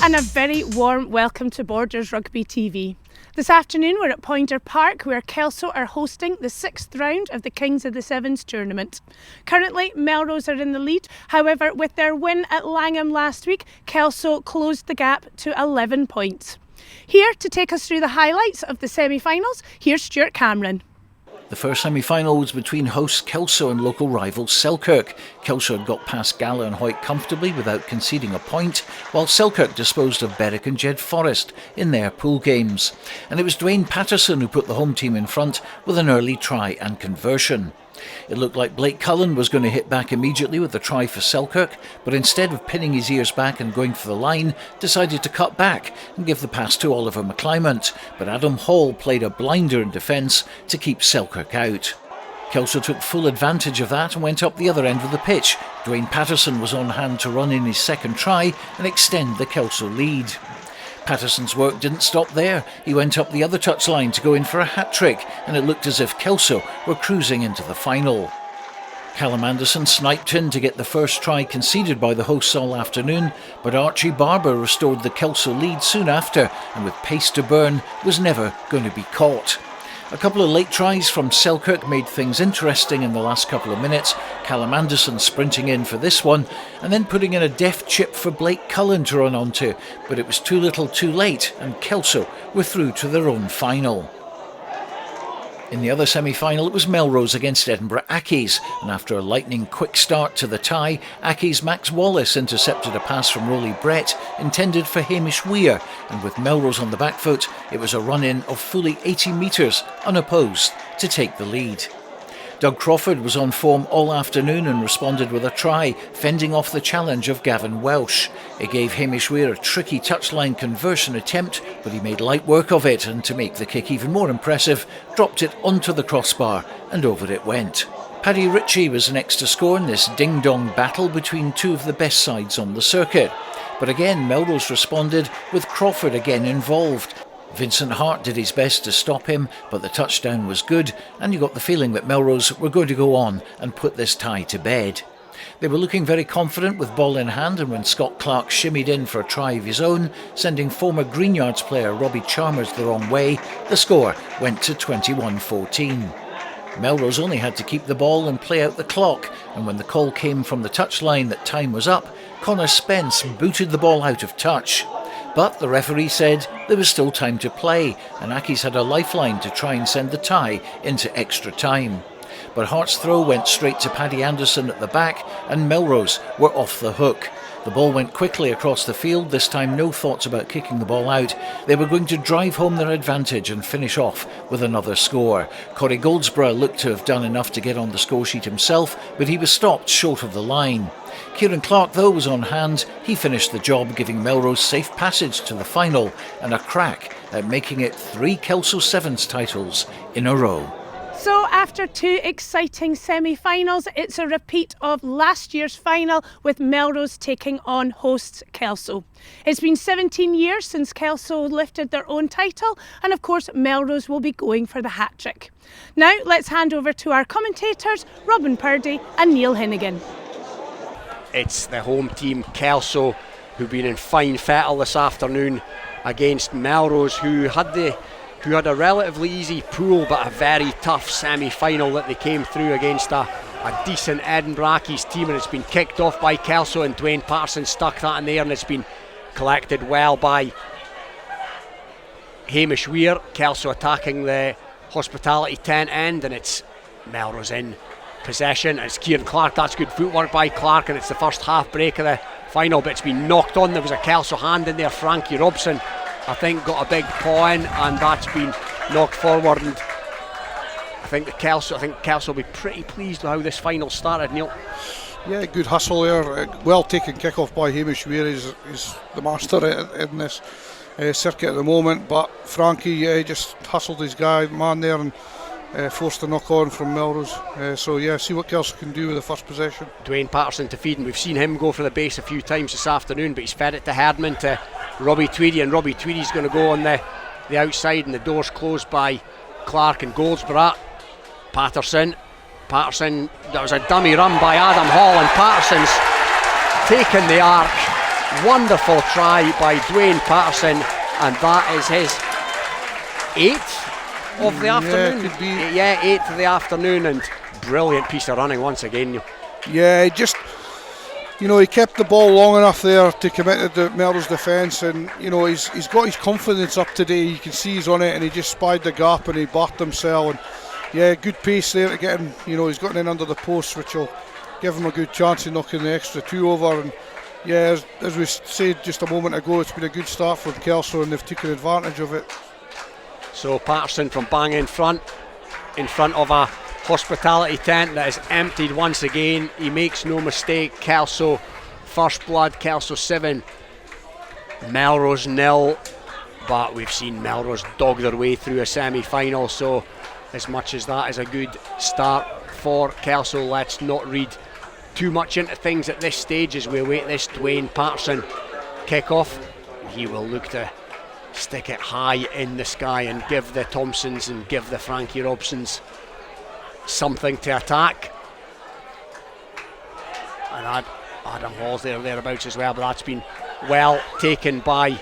And a very warm welcome to Borders Rugby TV. This afternoon we're at Pointer Park where Kelso are hosting the 6th round of the Kings of the Sevens tournament. Currently Melrose are in the lead, however with their win at Langham last week, Kelso closed the gap to 11 points. Here to take us through the highlights of the semi-finals, here's Stuart Cameron. The first semi-final was between hosts Kelso and local rivals Selkirk. Kelso had got past Gala and Hoyt comfortably without conceding a point, while Selkirk disposed of Berwick and Jed Forest in their pool games. And it was Dwayne Patterson who put the home team in front with an early try and conversion. It looked like Blake Cullen was going to hit back immediately with the try for Selkirk, but instead of pinning his ears back and going for the line, decided to cut back and give the pass to Oliver McClymont, but Adam Hall played a blinder in defence to keep Selkirk out. Kelso took full advantage of that and went up the other end of the pitch. Dwayne Patterson was on hand to run in his second try and extend the Kelso lead. Patterson's work didn't stop there. He went up the other touchline to go in for a hat-trick, and it looked as if Kelso were cruising into the final. Callum Anderson sniped in to get the first try conceded by the hosts all afternoon, but Archie Barber restored the Kelso lead soon after, and with pace to burn, was never going to be caught. A couple of late tries from Selkirk made things interesting in the last couple of minutes, Callum Anderson sprinting in for this one and then putting in a deft chip for Blake Cullen to run onto, but it was too little too late and Kelso were through to their own final. In the other semi-final it was Melrose against Edinburgh Accies, and after a lightning quick start to the tie, Accies' Max Wallace intercepted a pass from Rolly Brett intended for Hamish Weir, and with Melrose on the back foot it was a run-in of fully 80 metres unopposed to take the lead. Doug Crawford was on form all afternoon and responded with a try, fending off the challenge of Gavin Welsh. It gave Hamish Weir a tricky touchline conversion attempt, but he made light work of it and, to make the kick even more impressive, dropped it onto the crossbar and over it went. Paddy Ritchie was next to score in this ding-dong battle between two of the best sides on the circuit. But again Melrose responded, with Crawford again involved. Vincent Hart did his best to stop him, but the touchdown was good, and you got the feeling that Melrose were going to go on and put this tie to bed. They were looking very confident with ball in hand, and when Scott Clark shimmied in for a try of his own, sending former Greenyards player Robbie Chalmers the wrong way, the score went to 21-14. Melrose only had to keep the ball and play out the clock, and when the call came from the touchline that time was up, Connor Spence booted the ball out of touch. But the referee said there was still time to play, and Accies had a lifeline to try and send the tie into extra time. But Hart's throw went straight to Paddy Anderson at the back, and Melrose were off the hook. The ball went quickly across the field, this time no thoughts about kicking the ball out. They were going to drive home their advantage and finish off with another score. Corey Goldsborough looked to have done enough to get on the score sheet himself, but he was stopped short of the line. Kieran Clark, though, was on hand. He finished the job, giving Melrose safe passage to the final and a crack at making it 3 Kelso Sevens titles in a row. So after 2 exciting semi-finals, it's a repeat of last year's final with Melrose taking on hosts Kelso. It's been 17 years since Kelso lifted their own title, and of course Melrose will be going for the hat-trick. Now let's hand over to our commentators Robin Purdie and Neil Hinnigan. It's the home team Kelso who've been in fine fettle this afternoon against Melrose, who had a relatively easy pool but a very tough semi-final that they came through against a decent Edinburgh Accies team, and it's been kicked off by Kelso, and Dwayne Patterson stuck that in there, and it's been collected well by Hamish Weir. Kelso attacking the hospitality tent end, and it's Melrose in possession. It's Kieran Clark, that's good footwork by Clark, and it's the first half break of the final, but it's been knocked on. There was a Kelso hand in there. Frankie Robson, I think, got a big paw in, and that's been knocked forward, and I think Kelso will be pretty pleased with how this final started, Neil. Yeah, good hustle there. Well taken kick-off by Hamish Weir. He's the master in this circuit at the moment, but Frankie just hustled his man there and forced a knock on from Melrose. See what Kelso can do with the first possession. Dwayne Patterson to feed, and we've seen him go for the base a few times this afternoon, but he's fed it to Herdman, to Robbie Tweedy, and Robbie Tweedy's going to go on the outside, and the door's closed by Clark and Goldsborough. Patterson, there was a dummy run by Adam Hall, and Patterson's taken the arc Wonderful try by Dwayne Patterson, and that is his 8th of the afternoon. Could be. Yeah, 8th of the afternoon, and brilliant piece of running once again. Yeah, just, he kept the ball long enough there to commit to the Melrose defence, and he's got his confidence up today. You can see he's on it, and he just spied the gap and he backed himself. And yeah, good pace there to get him. He's gotten in under the post, which will give him a good chance of knocking the extra 2 over. And yeah, as we said just a moment ago, it's been a good start from Kelso, and they've taken advantage of it. So Patterson from bang in front of a hospitality tent that is emptied once again. He makes no mistake. Kelso, first blood. Kelso 7, Melrose 0. But we've seen Melrose dog their way through a semi-final, so as much as that is a good start for Kelso, let's not read too much into things at this stage as we await this Dwayne Patterson kick-off. He will look to stick it high in the sky and give the Thompsons and give the Frankie Robsons something to attack. And Adam Hall's thereabouts as well, but that's been well taken by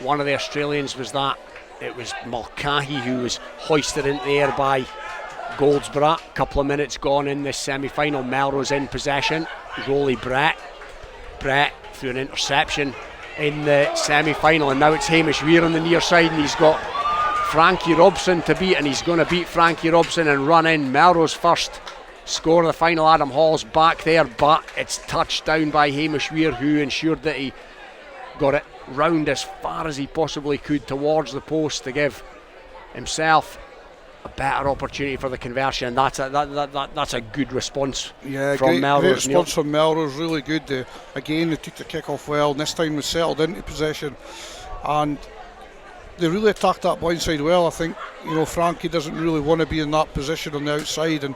one of the Australians. It was Mulcahy who was hoisted into the air by Goldsborough. A couple of minutes gone in this semi-final. Melrose in possession. Rolly Brett through an interception in the semi-final, and now it's Hamish Weir on the near side, and he's got Frankie Robson to beat, and he's going to beat Frankie Robson and run in. Melrose first score of the final. Adam Hall's back there, but it's touched down by Hamish Weir, who ensured that he got it round as far as he possibly could towards the post to give himself a better opportunity for the conversion. And that's a good response from Melrose. Great response from Melrose, really good. Again, they took the kick off well, and this time they settled into possession, and they really attacked that blindside well. I think Frankie doesn't really want to be in that position on the outside, and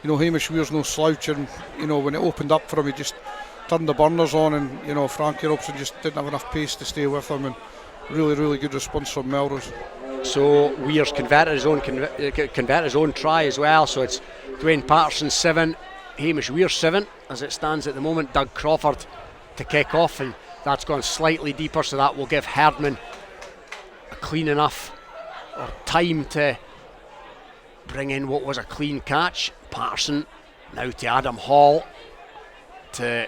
Hamish Weir's no slouch, and when it opened up for him, he just turned the burners on, and Frankie Robson just didn't have enough pace to stay with him, and really good response from Melrose. So Weir's converted his own try as well. So it's Dwayne Patterson 7, Hamish Weir 7 as it stands at the moment. Doug Crawford to kick off, and that's gone slightly deeper, so that will give Herdman a clean enough time to bring in what was a clean catch. Patterson now to Adam Hall, to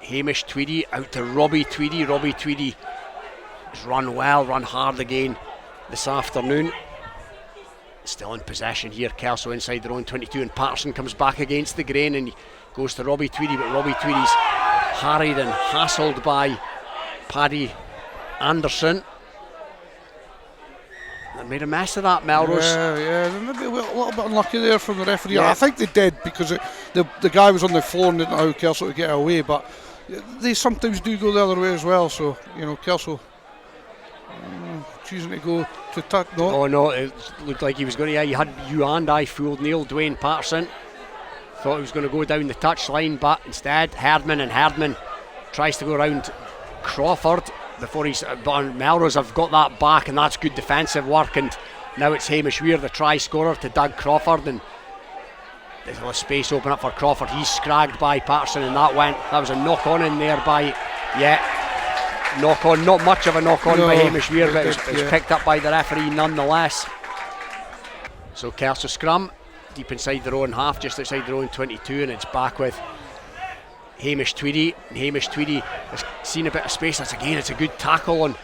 Hamish Tweedy, out to Robbie Tweedy. Robbie Tweedy has run well, run hard again this afternoon. Still in possession here, Kelso inside their own 22, and Patterson comes back against the grain and he goes to Robbie Tweedy, but Robbie Tweedy's harried and hassled by Paddy Anderson. They made a mess of that, Melrose. Yeah, maybe a little bit unlucky there from the referee. Yeah. I think they did, because the guy was on the floor and didn't know how Kelso to get away, but they sometimes do go the other way as well, so Kelso choosing to go to touch. No, it looked like he was going to. You and I fooled Neil. Dwayne Patterson thought he was going to go down the touchline, but instead Herdman tries to go around Crawford before Melrose have got that back, and that's good defensive work. And now it's Hamish Weir, the try scorer, to Doug Crawford, and there's a little space open up for Crawford. He's scragged by Patterson, and that was a knock on in there by knock on, not much of a knock on by Hamish Weir, but it was picked up by the referee nonetheless. So Kelso scrum deep inside their own half, just outside their own 22, and it's back with Hamish Tweedy. Hamish Tweedy has seen a bit of space. It's a good tackle on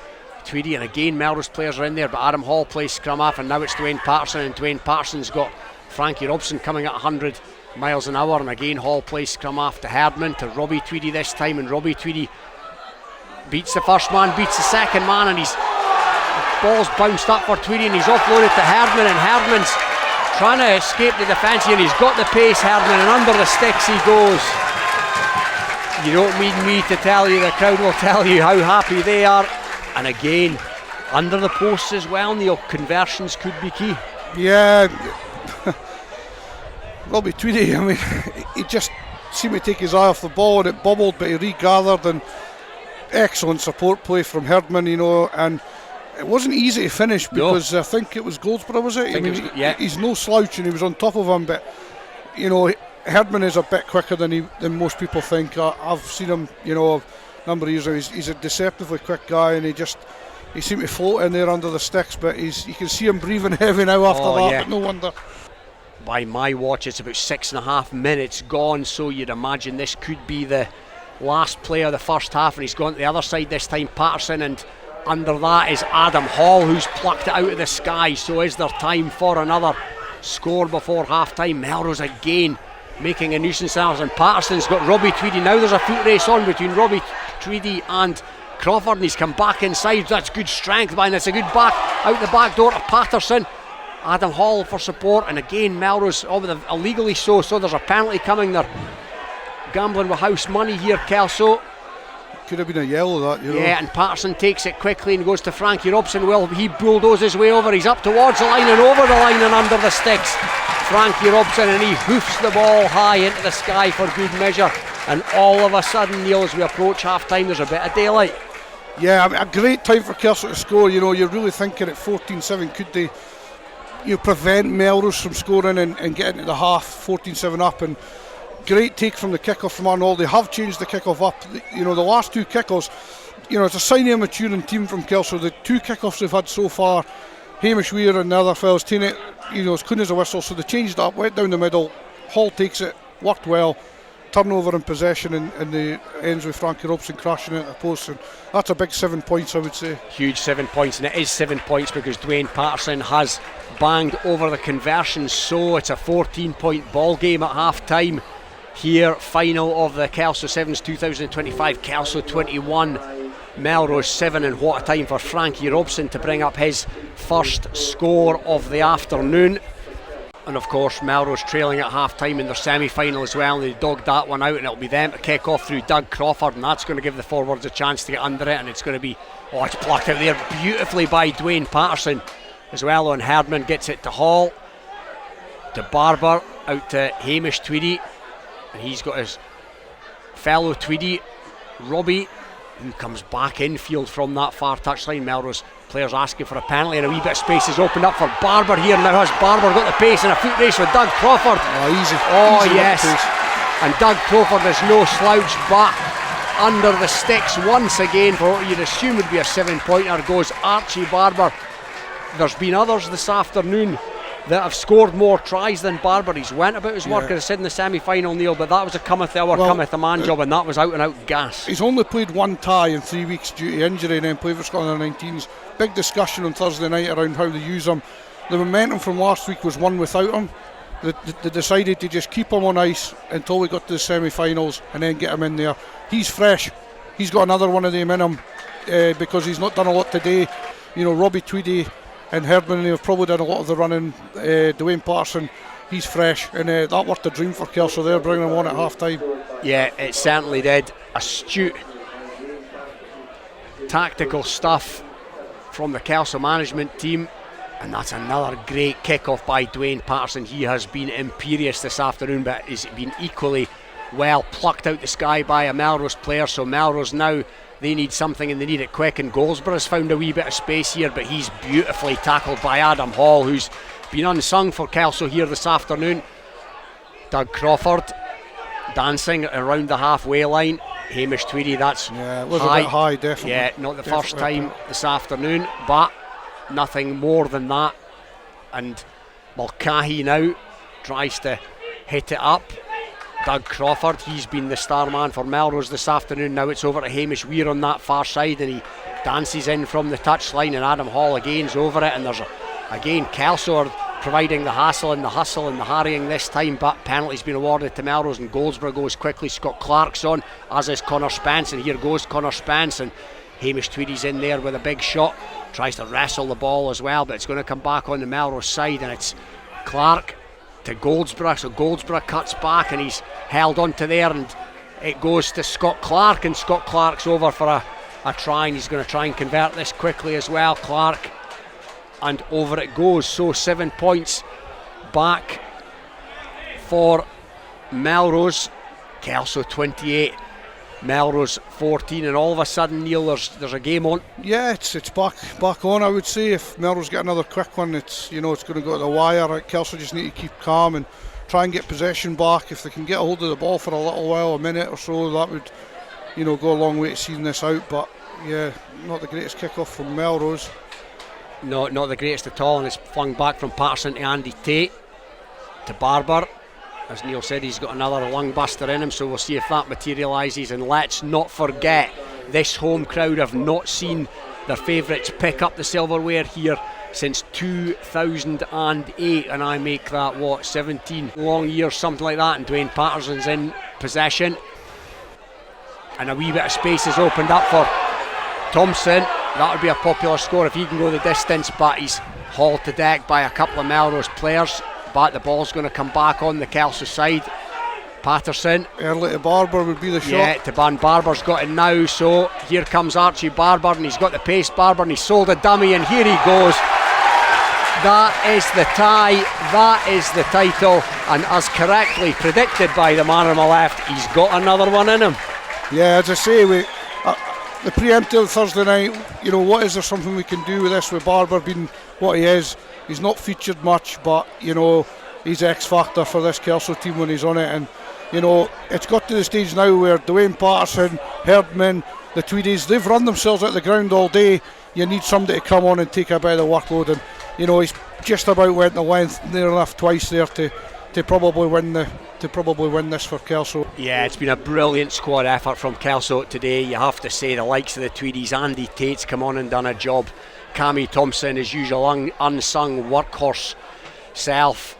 Tweedy, and again Melrose players are in there, but Adam Hall plays scrum off, and now it's Dwayne Patterson, and Dwayne Patterson's got Frankie Robson coming at 100 miles an hour, and again Hall plays scrum off to Herdman, to Robbie Tweedy this time, and Robbie Tweedy beats the first man, beats the second man, and his ball's bounced up for Tweedy, and he's offloaded to Herdman, and Herdman's trying to escape the defence, and he's got the pace, Herdman, and under the sticks he goes. You don't need me to tell you, the crowd will tell you how happy they are. And again, under the posts as well, Neil, conversions could be key. Yeah, Robbie Tweedy, he just seemed to take his eye off the ball, and it bubbled, but he regathered, and excellent support play from Herdman, and it wasn't easy to finish, because I think it was Goldsborough, was it? He's no slouch, and he was on top of him, but Herdman is a bit quicker than most people think. I've seen him number of years now. He's a deceptively quick guy, and he seemed to float in there under the sticks, but you can see him breathing heavy now after that, yeah. but no wonder. By my watch, it's about 6.5 minutes gone, so you'd imagine this could be the last play of the first half, and he's gone to the other side this time, Patterson, and under that is Adam Hall, who's plucked it out of the sky. So is there time for another score before half time? Melrose again making a nuisance of, and Patterson's got Robbie Tweedy. Now there's a foot race on between Robbie Tweedy and Crawford, and he's come back inside. That's good strength, man. It's a good back out the back door to Patterson. Adam Hall for support, and again Melrose illegally so there's a penalty coming. They're gambling with house money here, Kelso. Could have been a yellow, that, you know. Yeah, and Patterson takes it quickly and goes to Frankie Robson. Well, he bulldozes his way over. He's up towards the line and over the line and under the sticks. Frankie Robson, and he hoofs the ball high into the sky for good measure. And all of a sudden, Neil, as we approach half time, there's a bit of daylight. Yeah, I mean, a great time for Kelso to score. You know, you're really thinking at 14-7, could they prevent Melrose from scoring and getting to the half 14-7 up? And great take from the kick-off from Arnold. They have changed the kick-off up. The last two kick-offs, it's a sign of a maturing team from Kelso. The two kick-offs they've had so far, Hamish Weir and the other fellas, taking it, as clean as a whistle. So they changed it up, went down the middle. Hall takes it, worked well. Turnover in possession, and the ends with Frankie Robson crashing it at the post. And that's a big 7 points, I would say. Huge 7 points, and it is 7 points because Dwayne Patterson has banged over the conversion. So it's a 14-point ball game at half time. Here, final of the Kelso Sevens 2025. Kelso 21, Melrose 7, and what a time for Frankie Robson to bring up his first score of the afternoon. And of course Melrose trailing at half time in their semi-final as well. They dogged that one out, and it'll be them to kick off through Doug Crawford, and that's going to give the forwards a chance to get under it. And it's going to be, it's plucked out there beautifully by Dwayne Patterson as well. And Herdman gets it to Hall, to Barber, out to Hamish Tweedy, and he's got his fellow Tweedy, Robbie, who comes back infield from that far touchline. Melrose players asking for a penalty, and a wee bit of space is opened up for Barber here. Now has Barber got the pace, and a foot race with Doug Crawford. Easy. Easy, yes. And Doug Crawford is no slouch, but under the sticks once again for what you'd assume would be a 7-pointer goes Archie Barber. There's been others this afternoon that have scored more tries than Barber. He's went about his work, as I said in the semi-final, Neil, but that was a cometh hour, cometh a man job, and that was out and out gas. He's only played one tie in 3 weeks due to injury, and then played for Scotland under 19s. Big discussion on Thursday night around how they use him. The momentum from last week was one without him. They decided to just keep him on ice until we got to the semi-finals and then get him in there. He's fresh. He's got another one of them in him because he's not done a lot today. Robbie Tweedy and Herdman, they've probably done a lot of the running. Dwayne Patterson, he's fresh, and that worked a dream for Kelso there, bringing him on at half time. Yeah, it certainly did. Astute tactical stuff from the Kelso management team, and that's another great kick-off by Dwayne Patterson. He has been imperious this afternoon, but he's been equally well plucked out the sky by a Melrose player. So Melrose now, they need something, and they need it quick, and Goldsborough's found a wee bit of space here, but he's beautifully tackled by Adam Hall, who's been unsung for Kelso here this afternoon. Doug Crawford dancing around the halfway line. Hamish Tweedy, that's it was a bit high, definitely. Yeah, not the first time this afternoon, but nothing more than that. And Mulcahy now tries to hit it up. Doug Crawford, he's been the star man for Melrose this afternoon. Now it's over to Hamish Weir on that far side, and he dances in from the touchline, and Adam Hall again's over it, and there's again Kelso are providing the hassle and the hustle and the harrying this time, but penalty's been awarded to Melrose, and Goldsborough goes quickly. Scott Clark's on, as is Connor Spence, and here goes Connor Spence, and Hamish Tweedy's in there with a big shot, tries to wrestle the ball as well, but it's going to come back on the Melrose side, and it's Clark to Goldsborough, so Goldsborough cuts back, and he's held onto there, and it goes to Scott Clark, and Scott Clark's over for a try, and he's going to try and convert this quickly as well, Clark, and over it goes. So 7 points back for Melrose. Kelso 28, Melrose 14, and all of a sudden, Neil, there's a game on. Yeah, it's back on, I would say. If Melrose get another quick one, it's it's going to go to the wire. Kelso just need to keep calm and try and get possession back. If they can get a hold of the ball for a little while, a minute or so, that would go a long way to seeing this out. But yeah, not the greatest kick-off from Melrose. No, not the greatest at all, and it's flung back from Patterson to Andy Tate to Barber. As Neil said, he's got another lung buster in him, so we'll see if that materialises. And let's not forget, this home crowd have not seen their favourites pick up the silverware here since 2008, and I make that 17 long years, something like that. And Dwayne Patterson's in possession, and a wee bit of space is opened up for Thompson. That would be a popular score if he can go the distance, but he's hauled to deck by a couple of Melrose players. But the ball's going to come back on the Kelso side. Patterson early to Barber would be the shot. Yeah, to Van Barber's got it now, so here comes Archie Barber, and he's got the pace Barber, and he's sold a dummy, and here he goes. That is the tie, that is the title, and as correctly predicted by the man on my left, he's got another one in him. Yeah, as I say, the preemptive Thursday night, what is there something we can do with this, with Barber being what he is? He's not featured much, but he's X factor for this Kelso team when he's on it. And it's got to the stage now where Dwayne Patterson, Herdman, the Tweedies, they've run themselves out of the ground all day. You need somebody to come on and take a bit of the workload, and he's just about went the length near enough twice there to probably win this for Kelso. Yeah, it's been a brilliant squad effort from Kelso today. You have to say the likes of the Tweedies, Andy Tate's come on and done a job. Cammy Thompson, as usual, unsung workhorse self.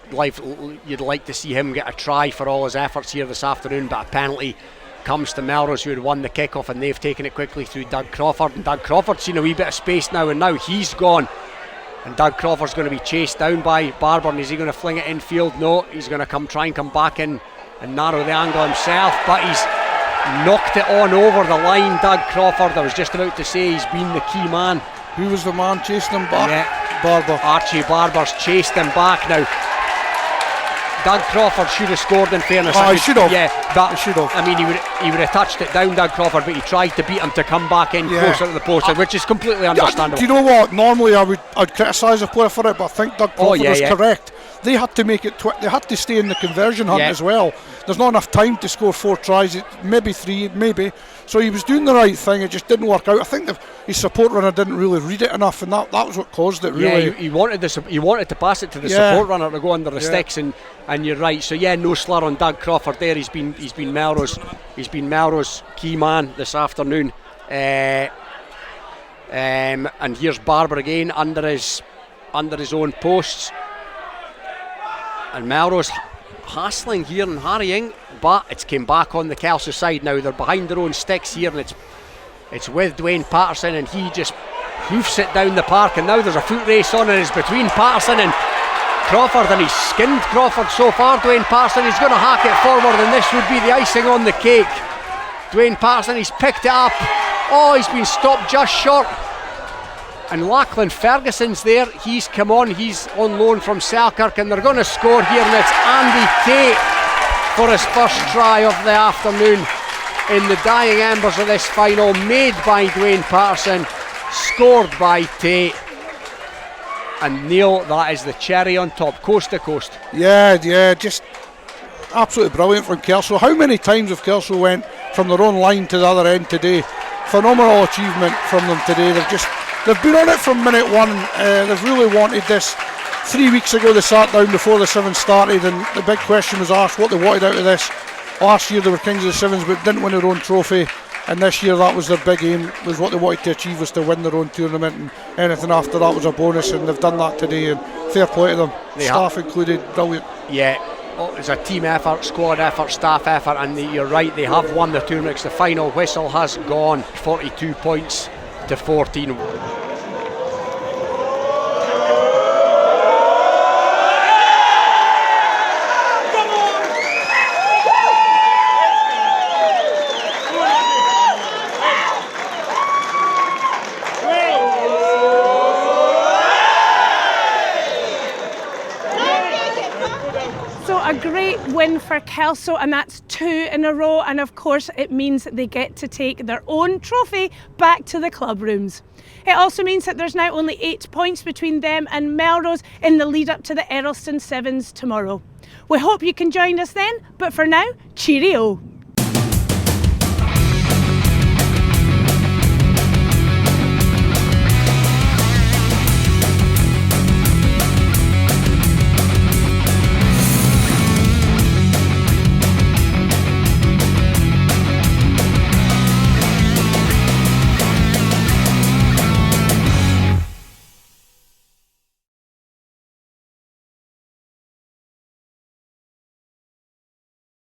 You'd like to see him get a try for all his efforts here this afternoon, but a penalty comes to Melrose, who had won the kick-off, and they've taken it quickly through Doug Crawford, and Doug Crawford's seen a wee bit of space now, and now he's gone, and Doug Crawford's going to be chased down by Barber. And is he going to fling it infield? No, he's going to try and come back in and narrow the angle himself, but he's knocked it on over the line. Doug Crawford, I was just about to say, he's been the key man. Who was the man chasing him back? Yeah, Barber. Archie Barber's chased him back now. Doug Crawford should have scored, in fairness. He should have. Yeah, but he should have. I mean, he would have touched it down, Doug Crawford, but he tried to beat him to come back in closer to the post, which is completely understandable. Do you know what? Normally I'd criticise a player for it, but I think Doug Crawford was correct. They had to make it. They had to stay in the conversion hunt as well. There's not enough time to score 4 tries, maybe 3, maybe. So he was doing the right thing. It just didn't work out. I think his support runner didn't really read it enough, and that was what caused it. Really, he wanted to pass it to the support runner to go under the sticks, and you're right. So no slur on Doug Crawford there. He's been Melrose key man this afternoon. And here's Barber again under his own posts. And Melrose hassling here and harrying, but it's came back on the Kelso side now. They're behind their own sticks here, and it's with Dwayne Patterson, and he just hoofs it down the park. And now there's a foot race on, and it's between Patterson and Crawford, and he's skinned Crawford so far. Dwayne Patterson, he's going to hack it forward, and this would be the icing on the cake. Dwayne Patterson, he's picked it up. Oh, he's been stopped just short. And Lachlan Ferguson's there. He's come on. He's on loan from Selkirk, and they're going to score here. And it's Andy Tate for his first try of the afternoon in the dying embers of this final. Made by Dwayne Patterson, scored by Tate. And Neil, that is the cherry on top, coast to coast. Yeah, just absolutely brilliant from Kelso. How many times have Kelso went from their own line to the other end today? Phenomenal achievement from them today. They've been on it from minute one. They've really wanted this. 3 weeks ago they sat down before the Sevens started, and the big question was asked what they wanted out of this. Last year they were Kings of the Sevens but didn't win their own trophy, and this year that was their big aim, was what they wanted to achieve, was to win their own tournament, and anything after that was a bonus, and they've done that today, and fair play to them. Staff included, brilliant. Yeah, it's a team effort, squad effort, staff effort, and you're right, they have won the tournament. The final whistle has gone. 42 points to 14. A great win for Kelso, and that's 2 in a row, and of course it means that they get to take their own trophy back to the club rooms. It also means that there's now only 8 points between them and Melrose in the lead up to the Earlston Sevens tomorrow. We hope you can join us then, but for now, cheerio.